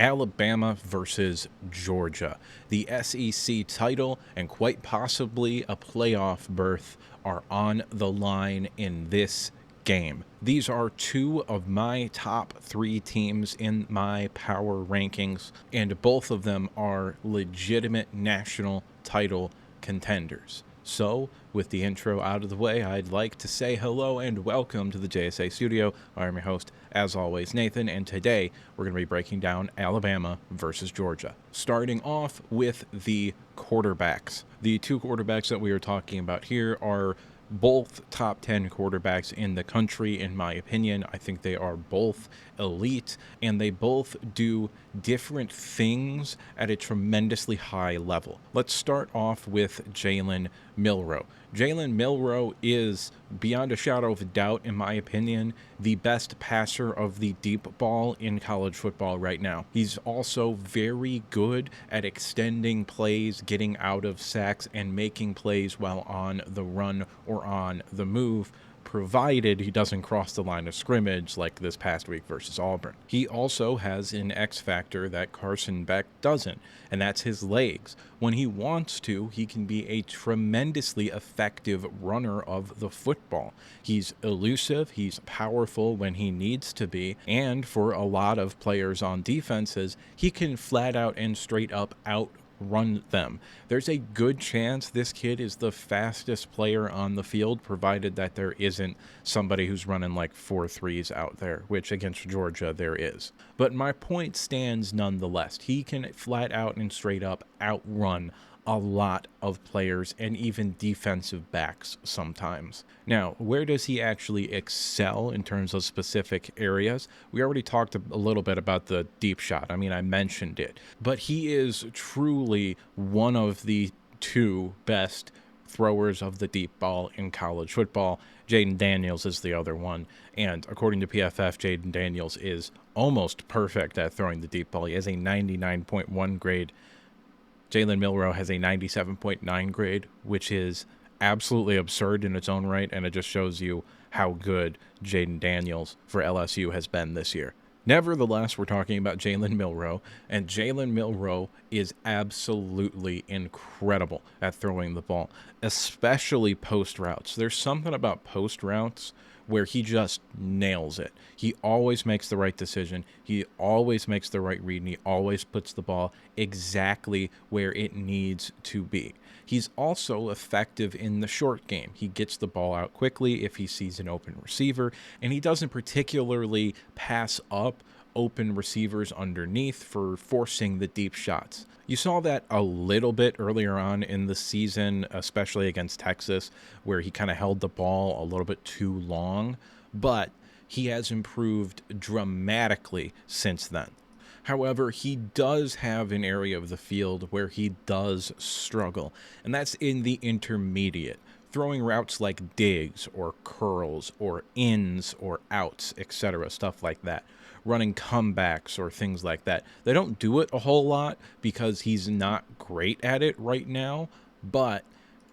Alabama versus Georgia. The SEC title and quite possibly a playoff berth are on the line in this game. These are two of my top three teams in my power rankings, and both of them are legitimate national title contenders. So, with the intro out of the way, I'd like to say hello and welcome to the JSA studio. I'm your host, as always, Nathan, and today we're going to be breaking down Alabama versus Georgia. Starting off with the quarterbacks. The two quarterbacks that we are talking about here are both top 10 quarterbacks in the country, in my opinion. I think they are both elite, and they both do different things at a tremendously high level. Let's start off with Jalen Milroe. Jalen Milroe is, beyond a shadow of a doubt, in my opinion, the best passer of the deep ball in college football right now. He's also very good at extending plays, getting out of sacks, and making plays while on the run or on the move, provided he doesn't cross the line of scrimmage like this past week versus Auburn. He also has an X factor that Carson Beck doesn't, and that's his legs. When he wants to, he can be a tremendously effective runner of the football. He's elusive, he's powerful when he needs to be, and for a lot of players on defenses, he can flat out and straight up outrun them. There's a good chance this kid is the fastest player on the field, provided that there isn't somebody who's running like 4.3s out there, which against Georgia there is. But my point stands nonetheless. He can flat out and straight up outrun a lot of players and even defensive backs sometimes. Now, where does he actually excel in terms of specific areas? We already talked a little bit about the deep shot. I mean, I mentioned it. But he is truly one of the two best throwers of the deep ball in college football. Jaden Daniels is the other one. And according to PFF, Jaden Daniels is almost perfect at throwing the deep ball. He has a 99.1 grade. Jalen Milroe has a 97.9 grade, which is absolutely absurd in its own right, and it just shows you how good Jaden Daniels for LSU has been this year. Nevertheless, we're talking about Jalen Milroe, and Jalen Milroe is absolutely incredible at throwing the ball, especially post routes. There's something about post routes where he just nails it. He always makes the right decision. He always makes the right read, and he always puts the ball exactly where it needs to be. He's also effective in the short game. He gets the ball out quickly if he sees an open receiver, and he doesn't particularly pass up open receivers underneath for forcing the deep shots. You saw that a little bit earlier on in the season, especially against Texas, where he kind of held the ball a little bit too long, but he has improved dramatically since then. However, he does have an area of the field where he does struggle, and that's in the intermediate. Throwing routes like digs or curls or ins or outs, etc., stuff like that. Running comebacks or things like that. They don't do it a whole lot because he's not great at it right now, but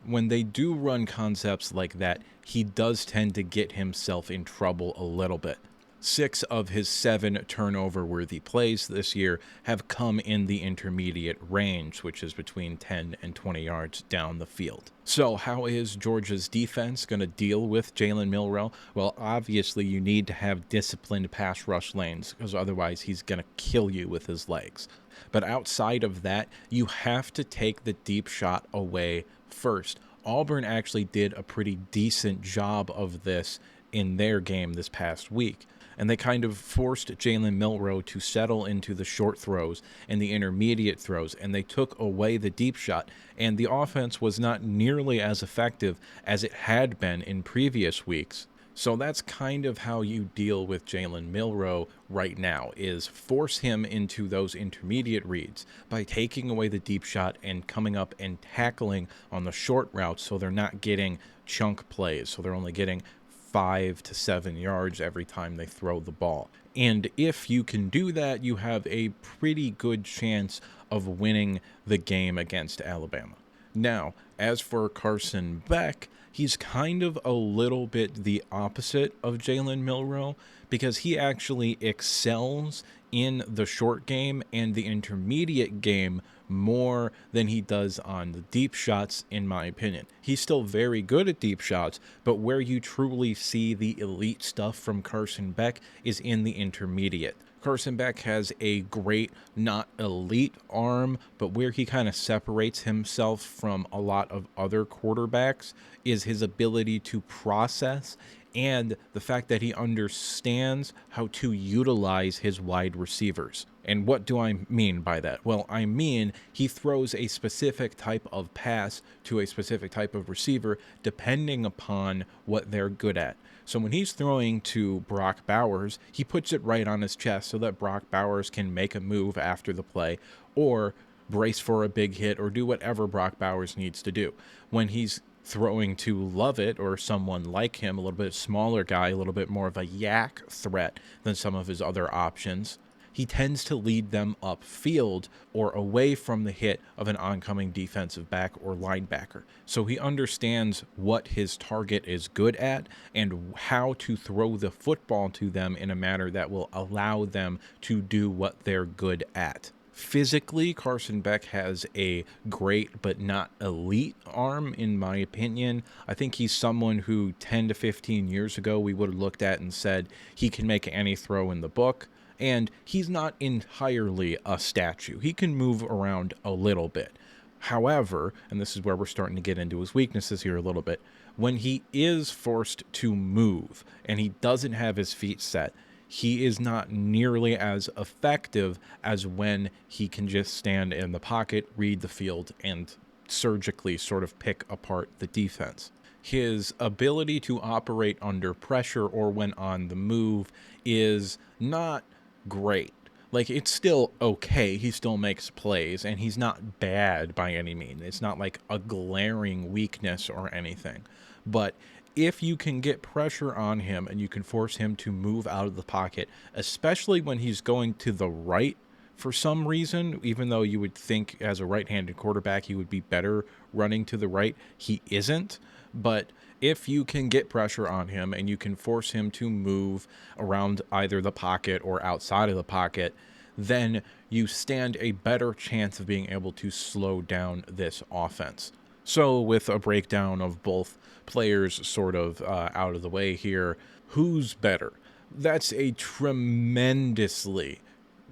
when they do run concepts like that, he does tend to get himself in trouble a little bit. 6 of his 7 turnover-worthy plays this year have come in the intermediate range, which is between 10 and 20 yards down the field. So how is Georgia's defense going to deal with Jalen Milroe? Well, obviously you need to have disciplined pass rush lanes, because otherwise he's going to kill you with his legs. But outside of that, you have to take the deep shot away first. Auburn actually did a pretty decent job of this in their game this past week, and they kind of forced Jalen Milroe to settle into the short throws and the intermediate throws, and they took away the deep shot, and the offense was not nearly as effective as it had been in previous weeks. So that's kind of how you deal with Jalen Milroe right now, is force him into those intermediate reads by taking away the deep shot and coming up and tackling on the short routes so they're not getting chunk plays, so they're only getting 5 to 7 yards every time they throw the ball. And if you can do that, you have a pretty good chance of winning the game against Alabama. Now, as for Carson Beck, he's kind of a little bit the opposite of Jalen Milroe because he actually excels in the short game and the intermediate game more than he does on the deep shots, in my opinion. He's still very good at deep shots, but where you truly see the elite stuff from Carson Beck is in the intermediate. Carson Beck has a great, not elite arm, but where he kind of separates himself from a lot of other quarterbacks is his ability to process and the fact that he understands how to utilize his wide receivers. And what do I mean by that? Well, I mean he throws a specific type of pass to a specific type of receiver depending upon what they're good at. So when he's throwing to Brock Bowers, he puts it right on his chest so that Brock Bowers can make a move after the play or brace for a big hit or do whatever Brock Bowers needs to do. When he's throwing to Lovett or someone like him, a little bit smaller guy, a little bit more of a yak threat than some of his other options, he tends to lead them upfield or away from the hit of an oncoming defensive back or linebacker. So he understands what his target is good at and how to throw the football to them in a manner that will allow them to do what they're good at. Physically, Carson Beck has a great but not elite arm, in my opinion. I think he's someone who 10 to 15 years ago we would have looked at and said he can make any throw in the book. And he's not entirely a statue. He can move around a little bit. However, and this is where we're starting to get into his weaknesses here a little bit, when he is forced to move and he doesn't have his feet set, he is not nearly as effective as when he can just stand in the pocket, read the field, and surgically sort of pick apart the defense. His ability to operate under pressure or when on the move is not great. Like, it's still okay. He still makes plays, and he's not bad by any means. It's not like a glaring weakness or anything. But if you can get pressure on him and you can force him to move out of the pocket, especially when he's going to the right for some reason, even though you would think as a right-handed quarterback he would be better running to the right, he isn't. But if you can get pressure on him and you can force him to move around either the pocket or outside of the pocket, then you stand a better chance of being able to slow down this offense. So with a breakdown of both players sort of out of the way here, who's better? That's a tremendously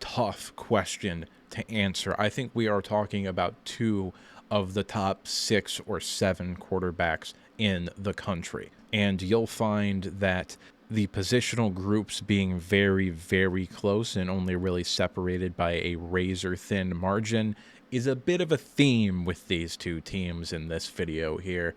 tough question to answer. I think we are talking about two of the top 6 or 7 quarterbacks in the country. And you'll find that the positional groups being very, very close and only really separated by a razor-thin margin is a bit of a theme with these two teams in this video here.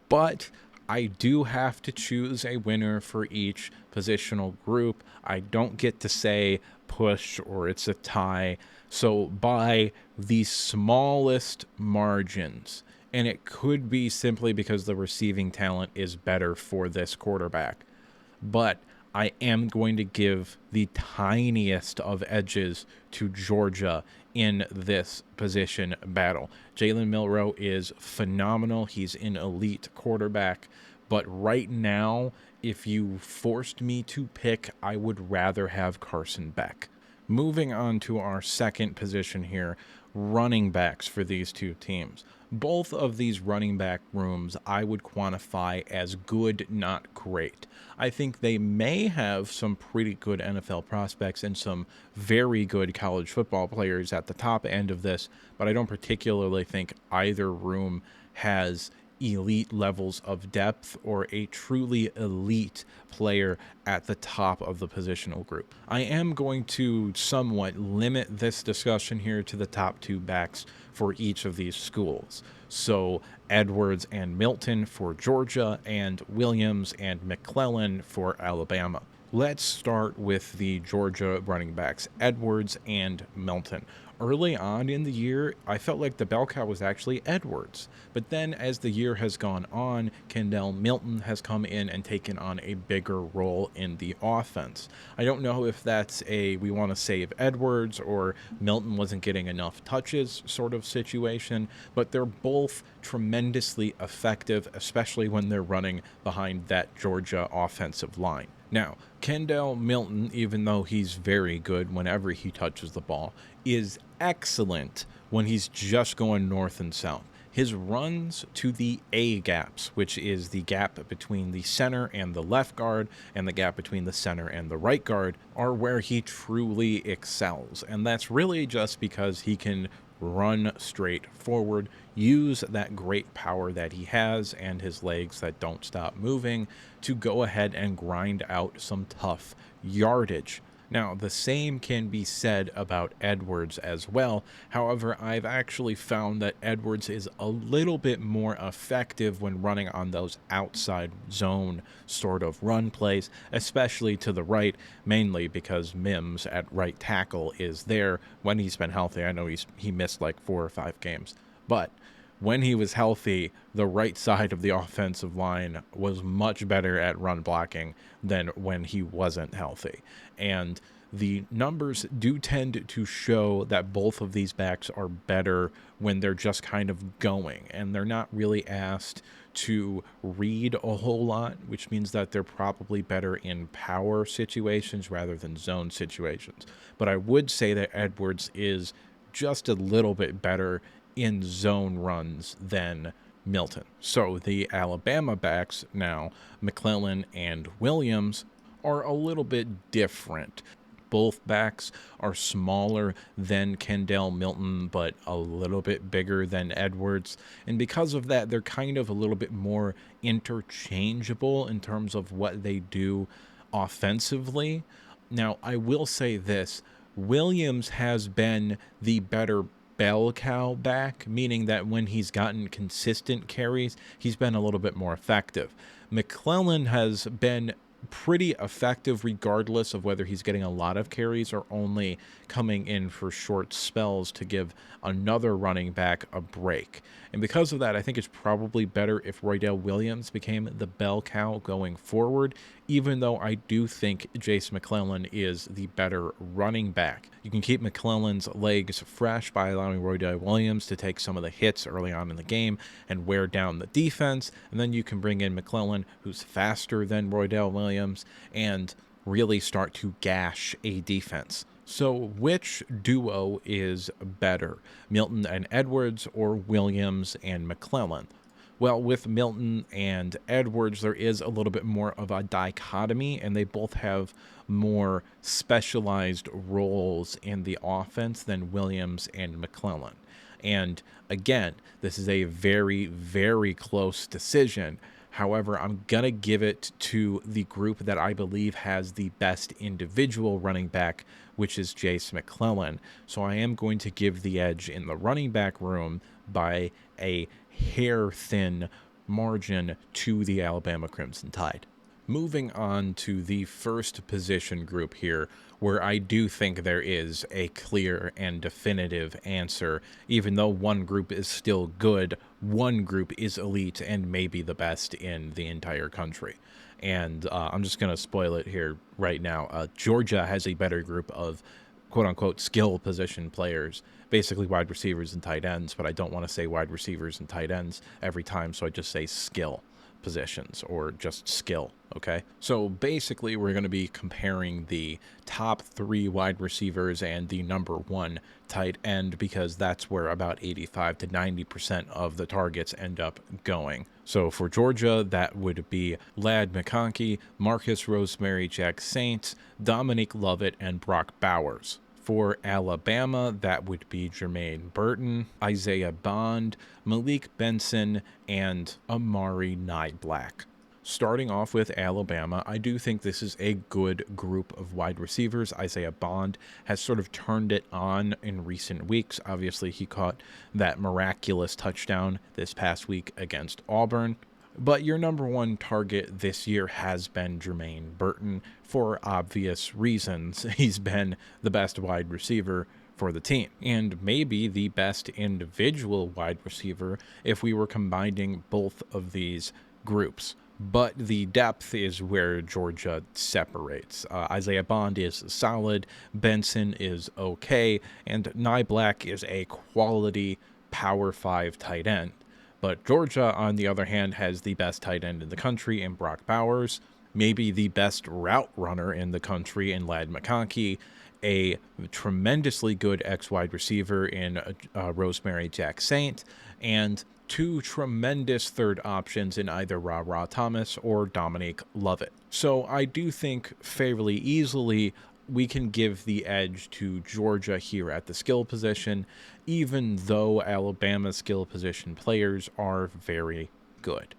But I do have to choose a winner for each positional group. I don't get to say push or it's a tie. So by the smallest margins, and it could be simply because the receiving talent is better for this quarterback, but I am going to give the tiniest of edges to Georgia in this position battle. Jalen Milroe is phenomenal. He's an elite quarterback. But right now, if you forced me to pick, I would rather have Carson Beck. Moving on to our second position here, running backs for these two teams. Both of these running back rooms I would quantify as good, not great. I think they may have some pretty good NFL prospects and some very good college football players at the top end of this, but I don't particularly think either room has elite levels of depth or a truly elite player at the top of the positional group. I am going to somewhat limit this discussion here to the top 2 backs for each of these schools. So Edwards and Milton for Georgia and Williams and McClellan for Alabama. Let's start with the Georgia running backs, Edwards and Milton. Early on in the year, I felt like the bell cow was actually Edwards. But then as the year has gone on, Kendall Milton has come in and taken on a bigger role in the offense. I don't know if that's a we want to save Edwards or Milton wasn't getting enough touches sort of situation, but they're both tremendously effective, especially when they're running behind that Georgia offensive line. Now, Kendall Milton, even though he's very good whenever he touches the ball, is excellent when he's just going north and south. His runs to the A gaps, which is the gap between the center and the left guard, and the gap between the center and the right guard, are where he truly excels. And that's really just because he can run straight forward, use that great power that he has and his legs that don't stop moving to go ahead and grind out some tough yardage. Now, the same can be said about Edwards as well. However, I've actually found that Edwards is a little bit more effective when running on those outside zone sort of run plays, especially to the right, mainly because Mims at right tackle is there when he's been healthy. I know he missed like 4 or 5 games, but when he was healthy, the right side of the offensive line was much better at run blocking than when he wasn't healthy. And the numbers do tend to show that both of these backs are better when they're just kind of going and they're not really asked to read a whole lot, which means that they're probably better in power situations rather than zone situations. But I would say that Edwards is just a little bit better in zone runs than Milton. So the Alabama backs now, McClellan and Williams, are a little bit different. Both backs are smaller than Kendall Milton, but a little bit bigger than Edwards. And because of that, they're kind of a little bit more interchangeable in terms of what they do offensively. Now, I will say this. Williams has been the better bell cow back, meaning that when he's gotten consistent carries, he's been a little bit more effective. McClellan has been pretty effective regardless of whether he's getting a lot of carries or only coming in for short spells to give another running back a break. And because of that, I think it's probably better if Roydell Williams became the bell cow going forward, even though I do think Jace McClellan is the better running back. You can keep McClellan's legs fresh by allowing Roydell Williams to take some of the hits early on in the game and wear down the defense, and then you can bring in McClellan, who's faster than Roydell Williams, and really start to gash a defense. So which duo is better, Milton and Edwards or Williams and McClellan? Well, with Milton and Edwards, there is a little bit more of a dichotomy, and they both have more specialized roles in the offense than Williams and McClellan. And again, this is a very, very close decision. However, I'm going to give it to the group that I believe has the best individual running back, which is Jace McClellan. So I am going to give the edge in the running back room by a hair-thin margin to the Alabama Crimson Tide. Moving on to the first position group here, where I do think there is a clear and definitive answer. Even though one group is still good, one group is elite and maybe the best in the entire country. And I'm just going to spoil it here right now. Georgia has a better group of quote-unquote skill position players, basically wide receivers and tight ends, but I don't want to say wide receivers and tight ends every time, so I just say skill positions or just skill. Okay, so basically we're going to be comparing the top 3 wide receivers and the number 1 tight end, because that's where about 85 to 90% of the targets end up going. So for Georgia, that would be Ladd McConkey, Marcus Rosemary, Jack Saints, Dominique Lovett, and Brock Bowers. For Alabama, that would be Jermaine Burton, Isaiah Bond, Malik Benson, and Amari Niblack. Starting off with Alabama, I do think this is a good group of wide receivers. Isaiah Bond has sort of turned it on in recent weeks. Obviously, he caught that miraculous touchdown this past week against Auburn. But your number 1 target this year has been Jermaine Burton for obvious reasons. He's been the best wide receiver for the team, and maybe the best individual wide receiver if we were combining both of these groups. But the depth is where Georgia separates. Isaiah Bond is solid, Benson is okay, and Niblack is a quality Power 5 tight end. But Georgia, on the other hand, has the best tight end in the country in Brock Bowers. maybe the best route runner in the country in Lad McConkey, a tremendously good ex-wide receiver in Rosemary Jack Saint, and two tremendous third options in either Ra Thomas or Dominique Lovett. So I do think fairly easily we can give the edge to Georgia here at the skill position, even though Alabama's skill position players are very good.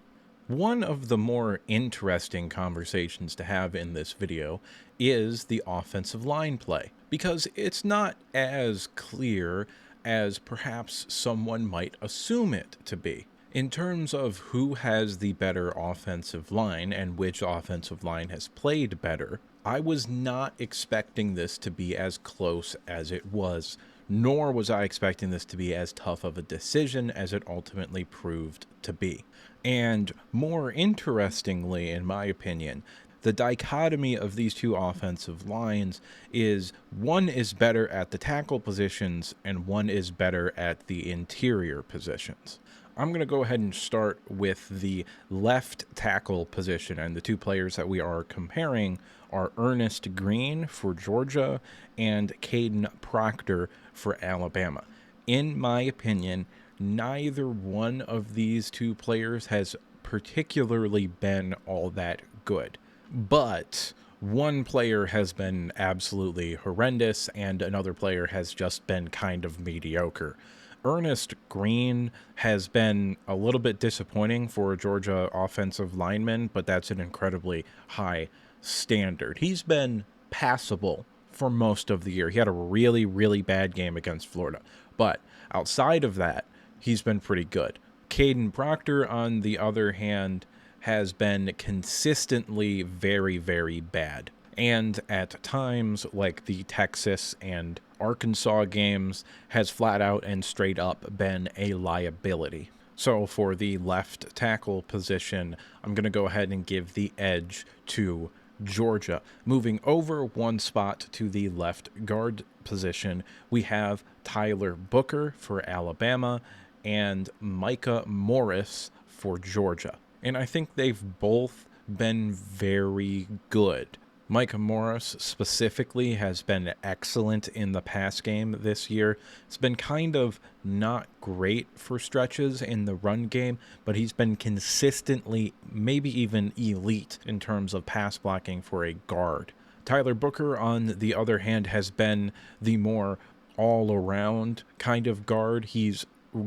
One of the more interesting conversations to have in this video is the offensive line play, because it's not as clear as perhaps someone might assume it to be. In terms of who has the better offensive line and which offensive line has played better, I was not expecting this to be as close as it was, nor was I expecting this to be as tough of a decision as it ultimately proved to be. And more interestingly, in my opinion, the dichotomy of these two offensive lines is one is better at the tackle positions and one is better at the interior positions. I'm going to go ahead and start with the left tackle position, and the two players that we are comparing are Ernest Green for Georgia and Caden Proctor for Alabama. In my opinion, neither one of these two players has particularly been all that good, but one player has been absolutely horrendous and another player has just been kind of mediocre. Ernest Green has been a little bit disappointing for a Georgia offensive lineman, but that's an incredibly high standard. He's been passable for most of the year. He had a really, really bad game against Florida, but outside of that, he's been pretty good. Caden Proctor, on the other hand, has been consistently very, very bad. And at times, like the Texas and Arkansas games, has flat out and straight up been a liability. So for the left tackle position, I'm going to go ahead and give the edge to Georgia. Moving over one spot to the left guard position, we have Tyler Booker for Alabama and Micah Morris for Georgia. And I think they've both been very good. Micah Morris specifically has been excellent in the pass game this year. It's been kind of not great for stretches in the run game, but he's been consistently, maybe even elite in terms of pass blocking for a guard. Tyler Booker, on the other hand, has been the more all-around kind of guard. He's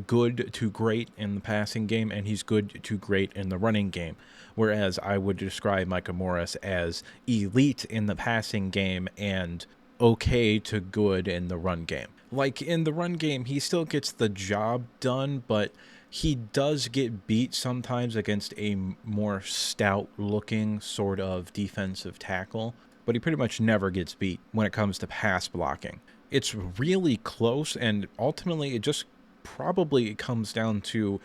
good to great in the passing game, and he's good to great in the running game. Whereas I would describe Micah Morris as elite in the passing game and okay to good in the run game. Like in the run game, he still gets the job done, but he does get beat sometimes against a more stout-looking sort of defensive tackle, but he pretty much never gets beat when it comes to pass blocking. It's really close, and ultimately it just probably comes down to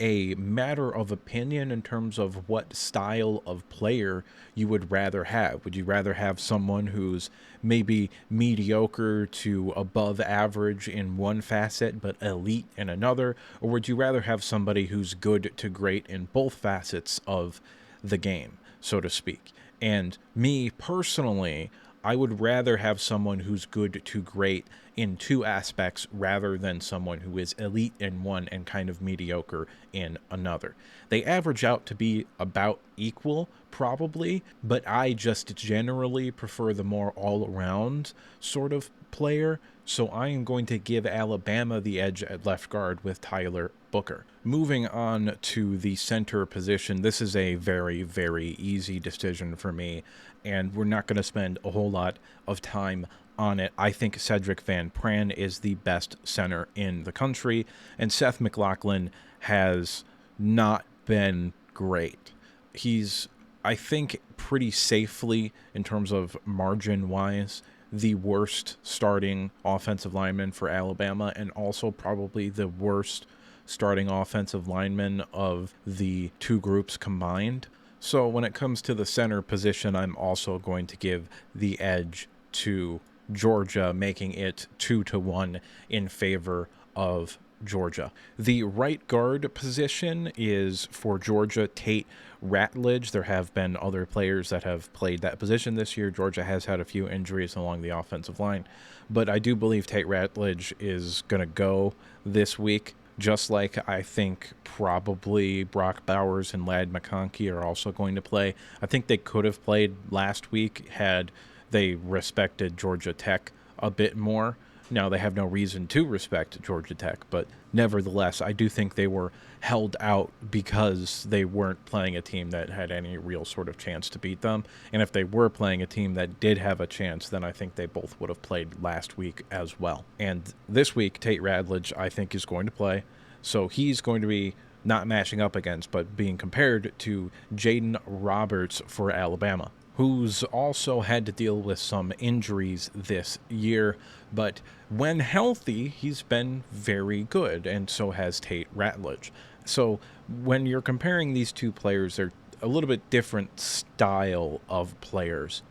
a matter of opinion in terms of what style of player you would rather have. Would you rather have someone who's maybe mediocre to above average in one facet but elite in another, or would you rather have somebody who's good to great in both facets of the game, so to speak? And me personally, I would rather have someone who's good to great in two aspects rather than someone who is elite in one and kind of mediocre in another. They average out to be about equal, probably, but I just generally prefer the more all-around sort of player, so I am going to give Alabama the edge at left guard with Tyler Booker. Moving on to the center position, this is a very, very easy decision for me, and we're not going to spend a whole lot of time on it. I think Cedric Van Pran is the best center in the country, and Seth McLaughlin has not been great. He's, I think, pretty safely, in terms of margin-wise, the worst starting offensive lineman for Alabama, and also probably the worst starting offensive lineman of the two groups combined. So when it comes to the center position, I'm also going to give the edge to Georgia, making it 2-1 in favor of Georgia. The right guard position is for Georgia, Tate Ratledge. There have been other players that have played that position this year. Georgia has had a few injuries along the offensive line, but I do believe Tate Ratledge is going to go this week. Just like I think probably Brock Bowers and Ladd McConkey are also going to play. I think they could have played last week had they respected Georgia Tech a bit more. Now, they have no reason to respect Georgia Tech, but nevertheless, I do think they were held out because they weren't playing a team that had any real sort of chance to beat them. And if they were playing a team that did have a chance, then I think they both would have played last week as well. And this week, Tate Ratledge, I think, is going to play. So he's going to be not matching up against, but being compared to Jaden Roberts for Alabama, who's also had to deal with some injuries this year, but when healthy, he's been very good, and so has Tate Ratledge. So when you're comparing these two players, they're a little bit different style of players.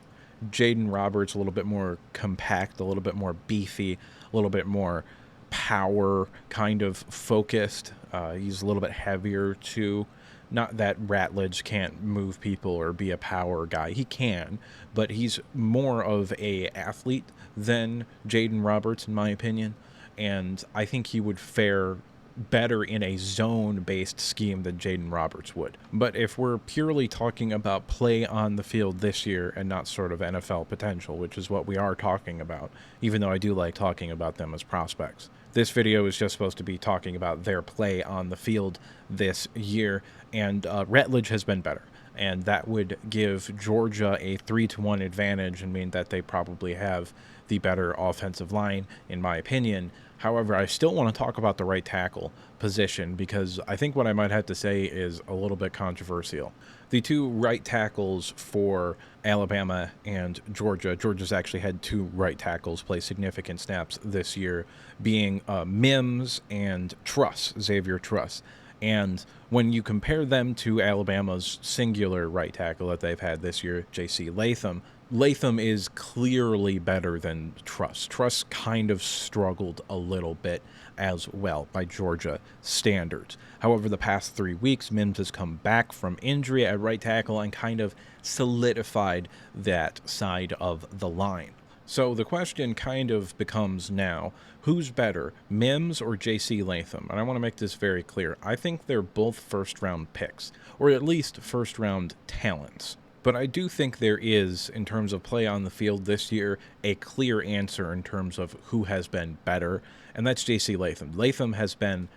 Jaden Roberts a little bit more compact, a little bit more beefy, a little bit more power kind of focused. He's a little bit heavier too. Not that Ratledge can't move people or be a power guy. He can, but he's more of a athlete than Jaden Roberts, in my opinion. And I think he would fare better in a zone-based scheme than Jaden Roberts would. But if we're purely talking about play on the field this year and not sort of NFL potential, which is what we are talking about, even though I do like talking about them as prospects, this video is just supposed to be talking about their play on the field this year, and Ratledge has been better. And that would give Georgia a 3-1 advantage and mean that they probably have the better offensive line, in my opinion. However, I still want to talk about the right tackle position because I think what I might have to say is a little bit controversial. The two right tackles for Alabama and Georgia, Georgia's actually had two right tackles play significant snaps this year, being Mims and Truss, Xavier Truss. And when you compare them to Alabama's singular right tackle that they've had this year, J.C. Latham, Latham is clearly better than Truss. Truss kind of struggled a little bit as well by Georgia standards. However, the past 3 weeks, Mims has come back from injury at right tackle and kind of solidified that side of the line. So the question kind of becomes now, who's better, Mims or J.C. Latham? And I want to make this very clear. I think they're both first-round picks, or at least first-round talents. But I do think there is, in terms of play on the field this year, a clear answer in terms of who has been better, and that's J.C. Latham. Latham has been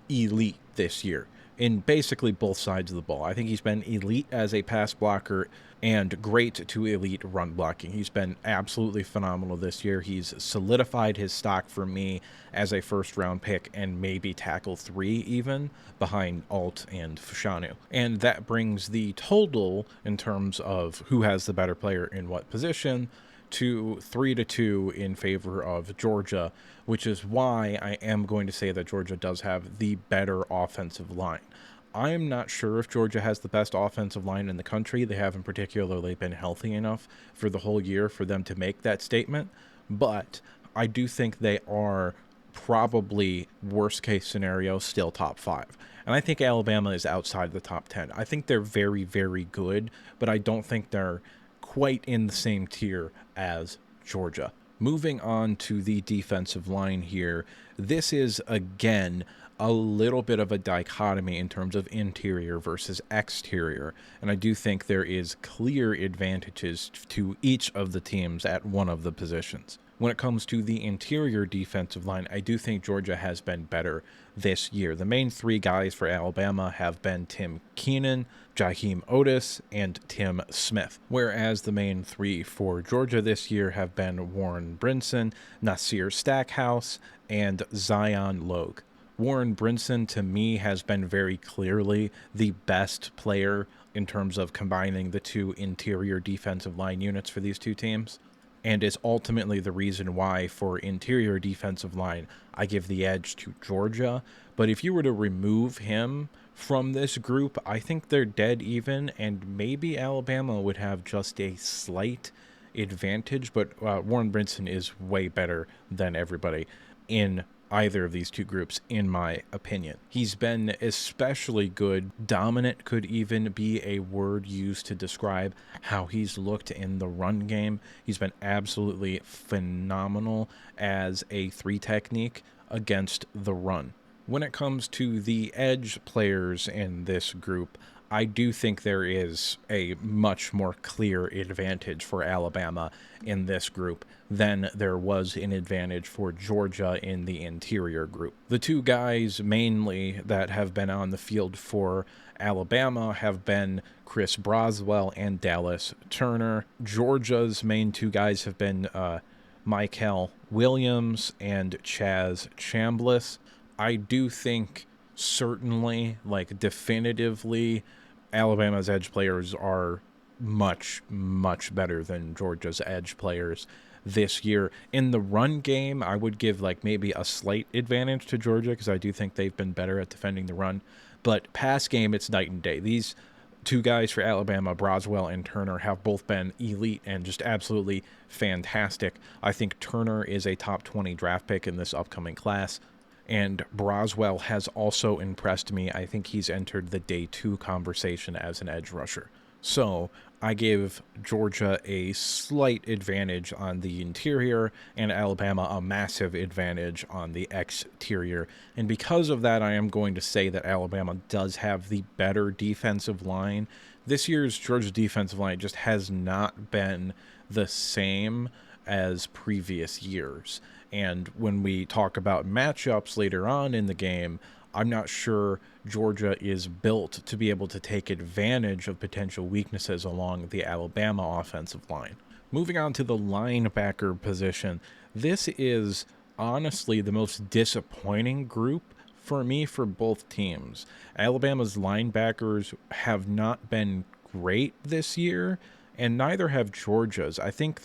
elite this year in basically both sides of the ball. I think he's been elite as a pass blocker and great to elite run blocking. He's been absolutely phenomenal this year. He's solidified his stock for me as a first-round pick and maybe tackle 3 even, behind Alt and Fashanu. And that brings the total in terms of who has the better player in what position to 3-2 in favor of Georgia, which is why I am going to say that Georgia does have the better offensive line. I'm not sure if Georgia has the best offensive line in the country. They haven't particularly been healthy enough for the whole year for them to make that statement, but I do think they are probably, worst case scenario, still top 5. And I think Alabama is outside the top 10. I think they're very, very good, but I don't think they're quite in the same tier as Georgia. Moving on to the defensive line here, this is, again, a little bit of a dichotomy in terms of interior versus exterior, and I do think there is clear advantages to each of the teams at one of the positions. When it comes to the interior defensive line, I do think Georgia has been better this year. The main 3 guys for Alabama have been Tim Keenan, Jaheim Otis, and Tim Smith, whereas the main 3 for Georgia this year have been Warren Brinson, Nasir Stackhouse, and Zion Logue. Warren Brinson, to me, has been very clearly the best player in terms of combining the 2 interior defensive line units for these 2 teams, and is ultimately the reason why, for interior defensive line, I give the edge to Georgia. But if you were to remove him from this group, I think they're dead even, and maybe Alabama would have just a slight advantage, but Warren Brinson is way better than everybody in either of these two groups, in my opinion. He's been especially good. Dominant could even be a word used to describe how he's looked in the run game. He's been absolutely phenomenal as a 3 technique against the run. When it comes to the edge players in this group, I do think there is a much more clear advantage for Alabama in this group than there was an advantage for Georgia in the interior group. The two guys mainly that have been on the field for Alabama have been Chris Broswell and Dallas Turner. Georgia's main two guys have been Michael Williams and Chaz Chambliss. I do think certainly, like definitively, Alabama's edge players are much, much better than Georgia's edge players this year. In the run game, I would give like maybe a slight advantage to Georgia because I do think they've been better at defending the run. But pass game, it's night and day. These two guys for Alabama, Broswell and Turner, have both been elite and just absolutely fantastic. I think Turner is a top 20 draft pick in this upcoming class. And Broswell has also impressed me. I think he's entered the day 2 conversation as an edge rusher. So I give Georgia a slight advantage on the interior and Alabama a massive advantage on the exterior. And because of that, I am going to say that Alabama does have the better defensive line. This year's Georgia defensive line just has not been the same as previous years. And when we talk about matchups later on in the game, I'm not sure Georgia is built to be able to take advantage of potential weaknesses along the Alabama offensive line. Moving on to the linebacker position, this is honestly the most disappointing group for me for both teams. Alabama's linebackers have not been great this year, and neither have Georgia's. I think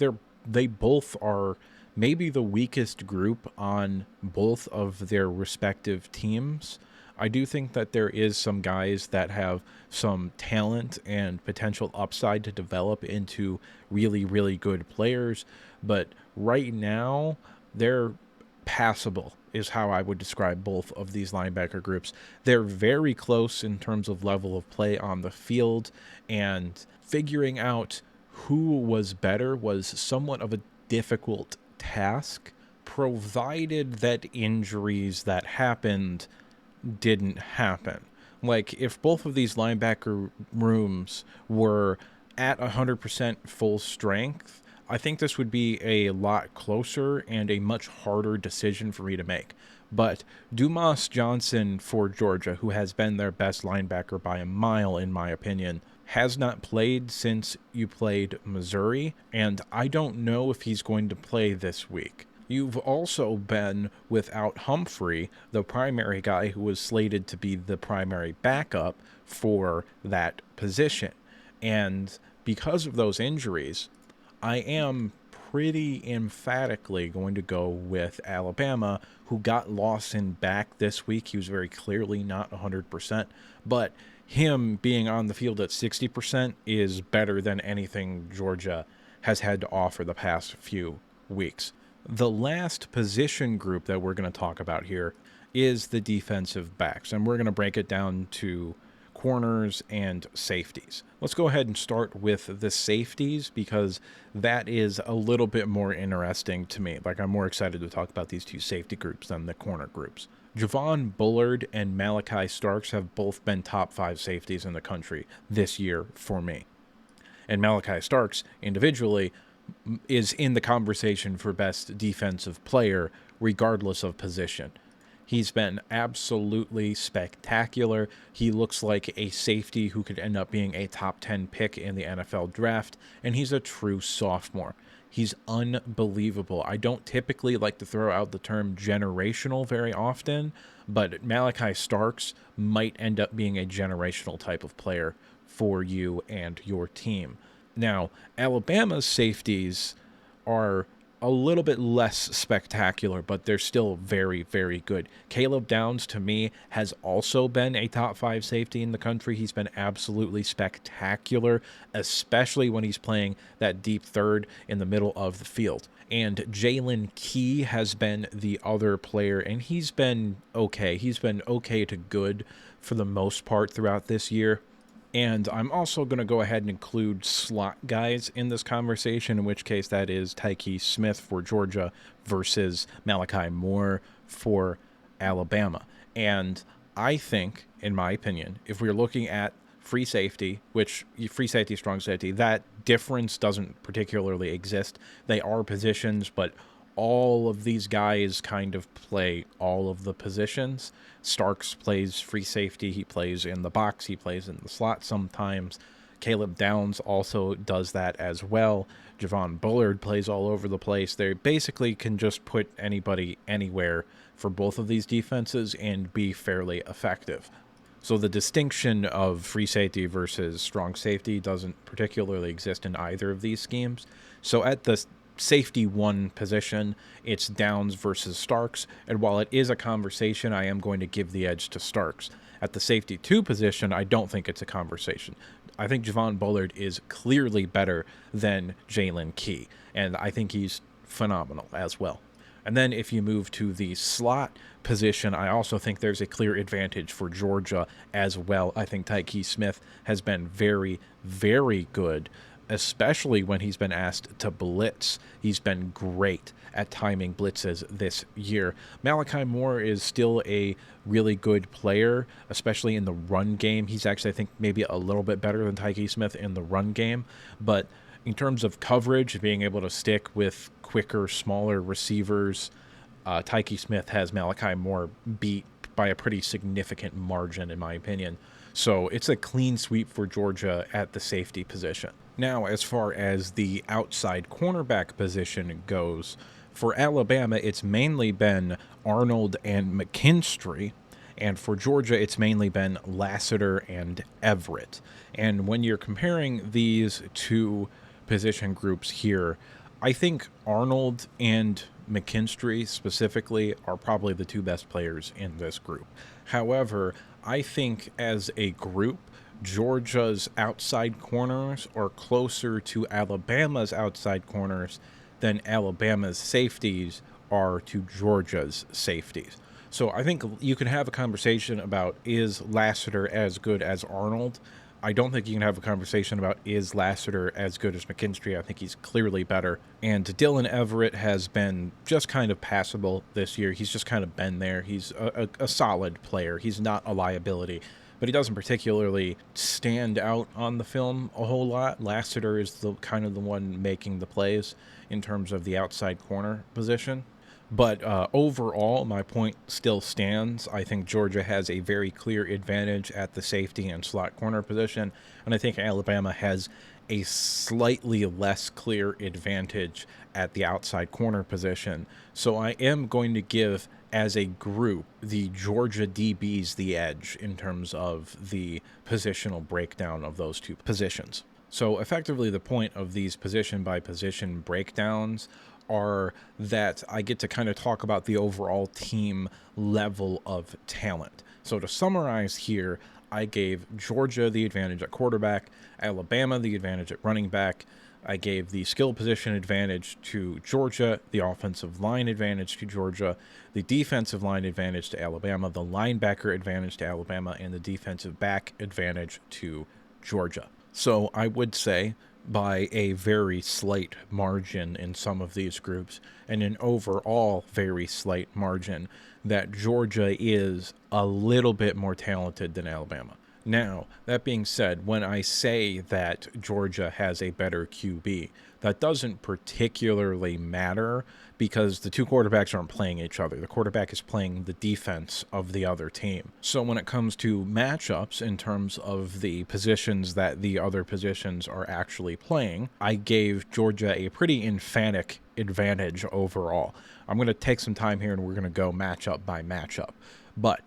they both are maybe the weakest group on both of their respective teams. I do think that there is some guys that have some talent and potential upside to develop into really, really good players, but right now they're passable is how I would describe both of these linebacker groups. They're very close in terms of level of play on the field, and figuring out who was better was somewhat of a difficult task, provided that injuries that happened didn't happen. Like, if both of these linebacker rooms were at 100% full strength, I think this would be a lot closer and a much harder decision for me to make. But Dumas Johnson for Georgia, who has been their best linebacker by a mile in my opinion, has not played since you played Missouri, and I don't know if he's going to play this week. You've also been without Humphrey, the primary guy who was slated to be the primary backup for that position. And because of those injuries, I am pretty emphatically going to go with Alabama, who got Lawson back this week. He was very clearly not 100%, but him being on the field at 60% is better than anything Georgia has had to offer the past few weeks. The last position group that we're going to talk about here is the defensive backs, and we're going to break it down to corners and safeties. Let's go ahead and start with the safeties because that is a little bit more interesting to me. Like, I'm more excited to talk about these two safety groups than the corner groups. Javon Bullard and Malachi Starks have both been top 5 safeties in the country this year for me. And Malachi Starks, individually, is in the conversation for best defensive player, regardless of position. He's been absolutely spectacular. He looks like a safety who could end up being a top 10 pick in the NFL draft, and he's a true sophomore. He's unbelievable. I don't typically like to throw out the term generational very often, but Malachi Starks might end up being a generational type of player for you and your team. Now, Alabama's safeties are a little bit less spectacular, but they're still very, very good. Caleb Downs, to me, has also been a top 5 safety in the country. He's been absolutely spectacular, especially when he's playing that deep third in the middle of the field. And Jalen Key has been the other player, and he's been okay. He's been okay to good for the most part throughout this year. And I'm also going to go ahead and include slot guys in this conversation, in which case that is Tyke Smith for Georgia versus Malachi Moore for Alabama. And I think, in my opinion, if we're looking at free safety, which free safety, strong safety, that difference doesn't particularly exist. They are positions, but all of these guys kind of play all of the positions. Starks plays free safety. He plays in the box. He plays in the slot sometimes. Caleb Downs also does that as well. Javon Bullard plays all over the place. They basically can just put anybody anywhere for both of these defenses and be fairly effective. So the distinction of free safety versus strong safety doesn't particularly exist in either of these schemes. So at the safety 1 position, it's Downs versus Starks, and while it is a conversation, I am going to give the edge to Starks. At the safety 2 position, I don't think it's a conversation. I think Javon Bullard is clearly better than Jalen Key, and I think he's phenomenal as well. And then if you move to the slot position, I also think there's a clear advantage for Georgia as well. I think Tyke Smith has been very, very good, especially when he's been asked to blitz. He's been great at timing blitzes this year. Malachi Moore is still a really good player, especially in the run game. He's actually, I think, maybe a little bit better than Tyke Smith in the run game, but in terms of coverage, being able to stick with quicker, smaller receivers, Tyke Smith has Malachi Moore beat by a pretty significant margin, in my opinion. So it's a clean sweep for Georgia at the safety position. Now, as far as the outside cornerback position goes, for Alabama, it's mainly been Arnold and McKinstry. And for Georgia, it's mainly been Lassiter and Everett. And when you're comparing these two position groups here, I think Arnold and McKinstry specifically are probably the 2 best players in this group. However, I think as a group, Georgia's outside corners are closer to Alabama's outside corners than Alabama's safeties are to Georgia's safeties. So I think you can have a conversation about, is Lassiter as good as Arnold? I don't think you can have a conversation about, is Lassiter as good as McKinstry? I think he's clearly better. And Dylan Everett has been just kind of passable this year. He's just kind of been there. He's a solid player. He's not a liability, but he doesn't particularly stand out on the film a whole lot. Lassiter is the kind of the one making the plays in terms of the outside corner position. But overall, my point still stands. I think Georgia has a very clear advantage at the safety and slot corner position, and I think Alabama has a slightly less clear advantage at the outside corner position. So I am going to give, as a group, the Georgia DBs the edge in terms of the positional breakdown of those two positions. So effectively, the point of these position-by-position breakdowns are that I get to kind of talk about the overall team level of talent. So to summarize here, I gave Georgia the advantage at quarterback, Alabama the advantage at running back. I gave the skill position advantage to Georgia, the offensive line advantage to Georgia, the defensive line advantage to Alabama, the linebacker advantage to Alabama, and the defensive back advantage to Georgia. So I would say, by a very slight margin in some of these groups, and an overall very slight margin, that Georgia is a little bit more talented than Alabama. Now, that being said, when I say that Georgia has a better QB, that doesn't particularly matter because the two quarterbacks aren't playing each other. The quarterback is playing the defense of the other team. So when it comes to matchups in terms of the positions that the other positions are actually playing, I gave Georgia a pretty emphatic advantage overall. I'm going to take some time here and we're going to go matchup by matchup. But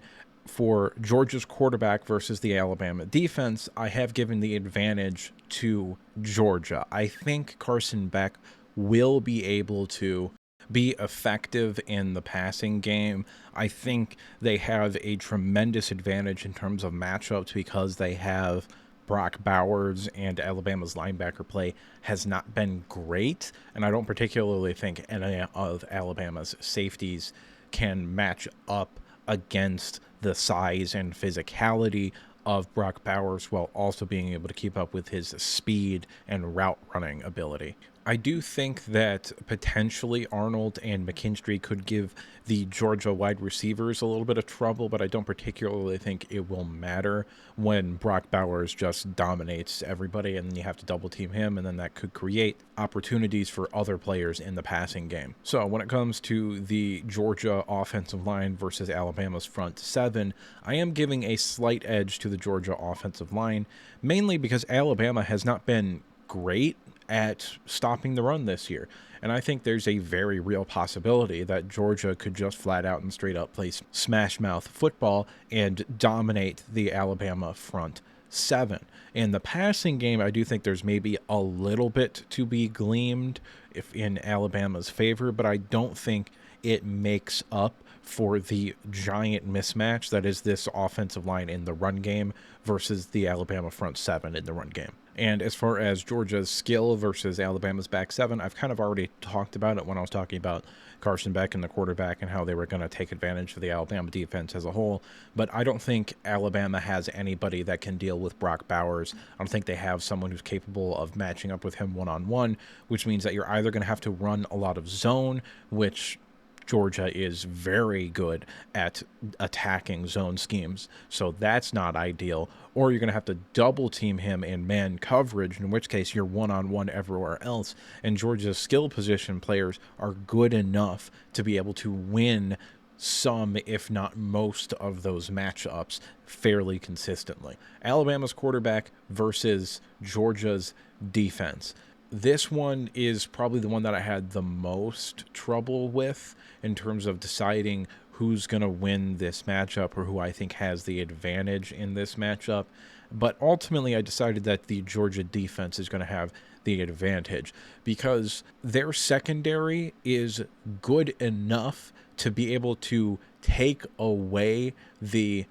for Georgia's quarterback versus the Alabama defense, I have given the advantage to Georgia. I think Carson Beck will be able to be effective in the passing game. I think they have a tremendous advantage in terms of matchups because they have Brock Bowers, and Alabama's linebacker play has not been great. And I don't particularly think any of Alabama's safeties can match up against the size and physicality of Brock Bowers while also being able to keep up with his speed and route running ability. I do think that potentially Arnold and McKinstry could give the Georgia wide receivers a little bit of trouble, but I don't particularly think it will matter when Brock Bowers just dominates everybody and you have to double team him, and then that could create opportunities for other players in the passing game. So when it comes to the Georgia offensive line versus Alabama's front seven, I am giving a slight edge to the Georgia offensive line, mainly because Alabama has not been great at stopping the run this year. And I think there's a very real possibility that Georgia could just flat out and straight up play smash mouth football and dominate the Alabama front seven. In the passing game, I do think there's maybe a little bit to be gleamed if in Alabama's favor, but I don't think it makes up for the giant mismatch that is this offensive line in the run game versus the Alabama front seven in the run game. And as far as Georgia's skill versus Alabama's back seven, I've kind of already talked about it when I was talking about Carson Beck and the quarterback and how they were going to take advantage of the Alabama defense as a whole. But I don't think Alabama has anybody that can deal with Brock Bowers. I don't think they have someone who's capable of matching up with him one-on-one, which means that you're either going to have to run a lot of zone, which Georgia is very good at attacking zone schemes, so that's not ideal. Or you're going to have to double team him in man coverage, in which case you're one-on-one everywhere else. And Georgia's skill position players are good enough to be able to win some, if not most, of those matchups fairly consistently. Alabama's quarterback versus Georgia's defense. This one is probably the one that I had the most trouble with in terms of deciding who's going to win this matchup or who I think has the advantage in this matchup. But ultimately, I decided that the Georgia defense is going to have the advantage because their secondary is good enough to be able to take away the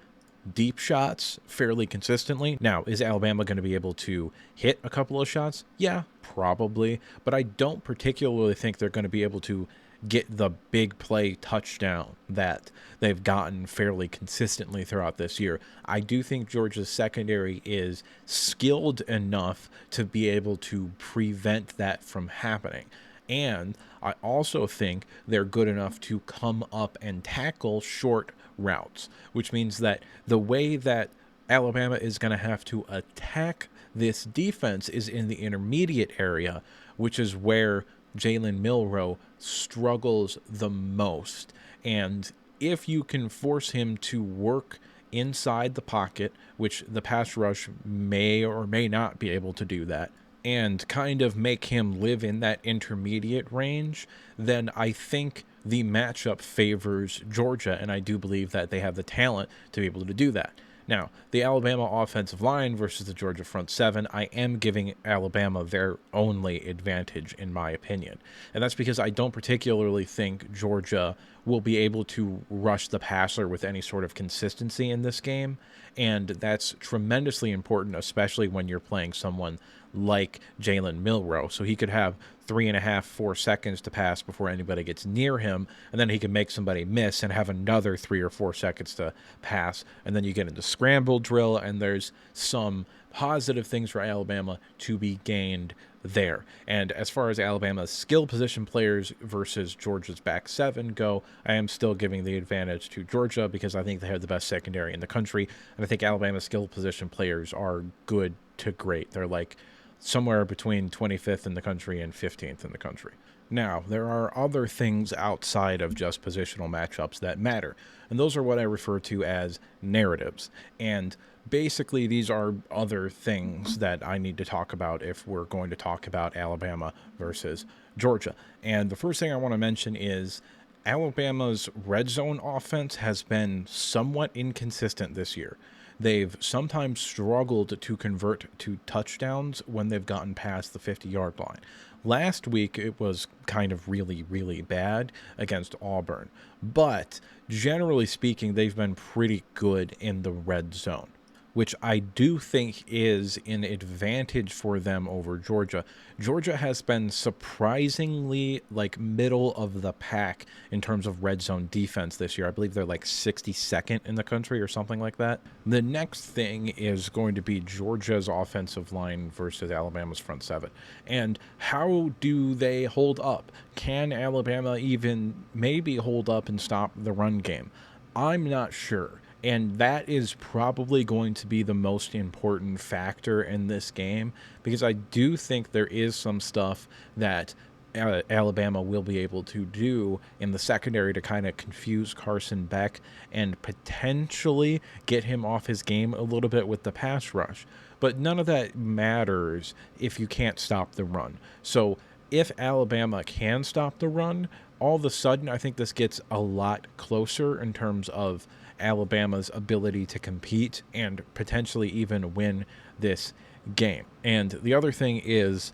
deep shots fairly consistently. Now, is Alabama going to be able to hit a couple of shots? Yeah, probably. But I don't particularly think they're going to be able to get the big play touchdown that they've gotten fairly consistently throughout this year. I do think Georgia's secondary is skilled enough to be able to prevent that from happening. And I also think they're good enough to come up and tackle short routes, which means that the way that Alabama is going to have to attack this defense is in the intermediate area, which is where Jalen Milroe struggles the most. And if you can force him to work inside the pocket, which the pass rush may or may not be able to do that, and kind of make him live in that intermediate range, then I think the matchup favors Georgia, and I do believe that they have the talent to be able to do that. Now, the Alabama offensive line versus the Georgia front seven, I am giving Alabama their only advantage, in my opinion. And that's because I don't particularly think Georgia will be able to rush the passer with any sort of consistency in this game. And that's tremendously important, especially when you're playing someone like Jalen Milroe. So he could have 3.5, 4 seconds to pass before anybody gets near him, and then he can make somebody miss and have another 3 or 4 seconds to pass, and then you get into scramble drill, and there's some positive things for Alabama to be gained there. And as far as Alabama's skill position players versus Georgia's back seven go, I am still giving the advantage to Georgia because I think they have the best secondary in the country, and I think Alabama's skill position players are good to great. They're like somewhere between 25th in the country and 15th in the country. Now, there are other things outside of just positional matchups that matter, and those are what I refer to as narratives. And basically, these are other things that I need to talk about if we're going to talk about Alabama versus Georgia. And the first thing I want to mention is Alabama's red zone offense has been somewhat inconsistent this year. They've sometimes struggled to convert to touchdowns when they've gotten past the 50-yard line. Last week, it was kind of really, really bad against Auburn. But generally speaking, they've been pretty good in the red zone, which I do think is an advantage for them over Georgia. Georgia has been surprisingly like middle of the pack in terms of red zone defense this year. I believe they're like 62nd in the country or something like that. The next thing is going to be Georgia's offensive line versus Alabama's front seven. And how do they hold up? Can Alabama even maybe hold up and stop the run game? I'm not sure. And that is probably going to be the most important factor in this game, because I do think there is some stuff that Alabama will be able to do in the secondary to kind of confuse Carson Beck and potentially get him off his game a little bit with the pass rush. But none of that matters if you can't stop the run. So if Alabama can stop the run, all of a sudden I think this gets a lot closer in terms of Alabama's ability to compete and potentially even win this game. And the other thing is,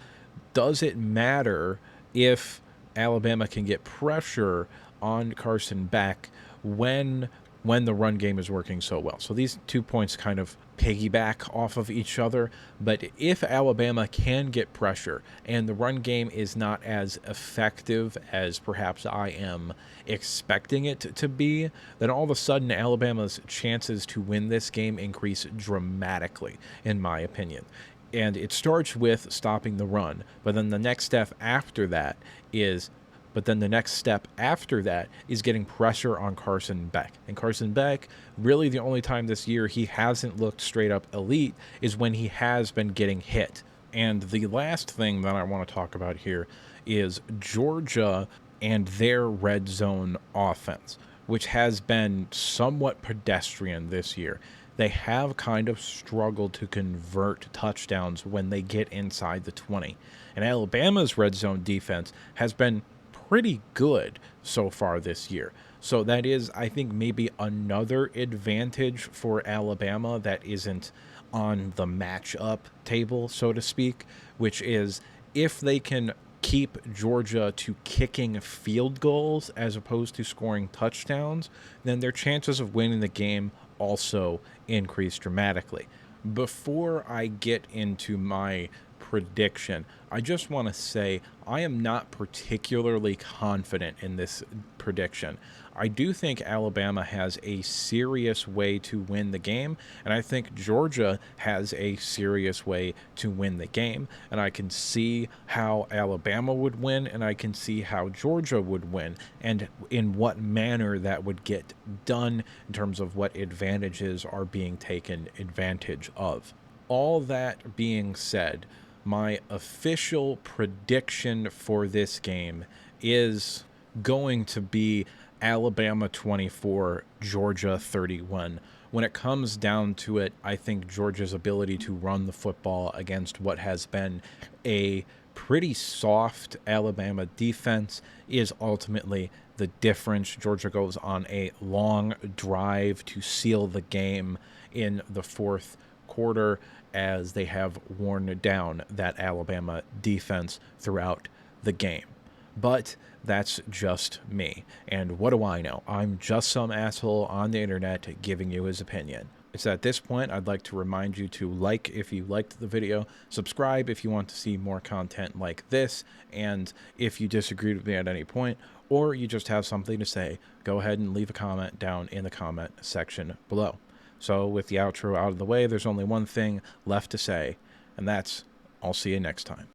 does it matter if Alabama can get pressure on Carson Beck when the run game is working so well? So these 2 points kind of piggyback off of each other. But if Alabama can get pressure and the run game is not as effective as perhaps I am expecting it to be, then all of a sudden Alabama's chances to win this game increase dramatically, in my opinion. And it starts with stopping the run, but then the next step after that is getting pressure on Carson Beck. And Carson Beck, really the only time this year he hasn't looked straight up elite is when he has been getting hit. And the last thing that I want to talk about here is Georgia and their red zone offense, which has been somewhat pedestrian this year. They have kind of struggled to convert touchdowns when they get inside the 20. And Alabama's red zone defense has been pretty good so far this year. So that is, I think, maybe another advantage for Alabama that isn't on the matchup table, so to speak, which is if they can keep Georgia to kicking field goals as opposed to scoring touchdowns, then their chances of winning the game also increase dramatically. Before I get into my prediction, I just want to say I am not particularly confident in this prediction. I do think Alabama has a serious way to win the game, and I think Georgia has a serious way to win the game. And I can see how Alabama would win, and I can see how Georgia would win, and in what manner that would get done in terms of what advantages are being taken advantage of. All that being said, my official prediction for this game is going to be Alabama 24, Georgia 31. When it comes down to it, I think Georgia's ability to run the football against what has been a pretty soft Alabama defense is ultimately the difference. Georgia goes on a long drive to seal the game in the fourth quarter as they have worn down that Alabama defense throughout the game. But that's just me. And what do I know? I'm just some asshole on the internet giving you his opinion. It's at this point I'd like to remind you to like if you liked the video, subscribe if you want to see more content like this, and if you disagreed with me at any point, or you just have something to say, go ahead and leave a comment down in the comment section below. So with the outro out of the way, there's only one thing left to say, and that's, I'll see you next time.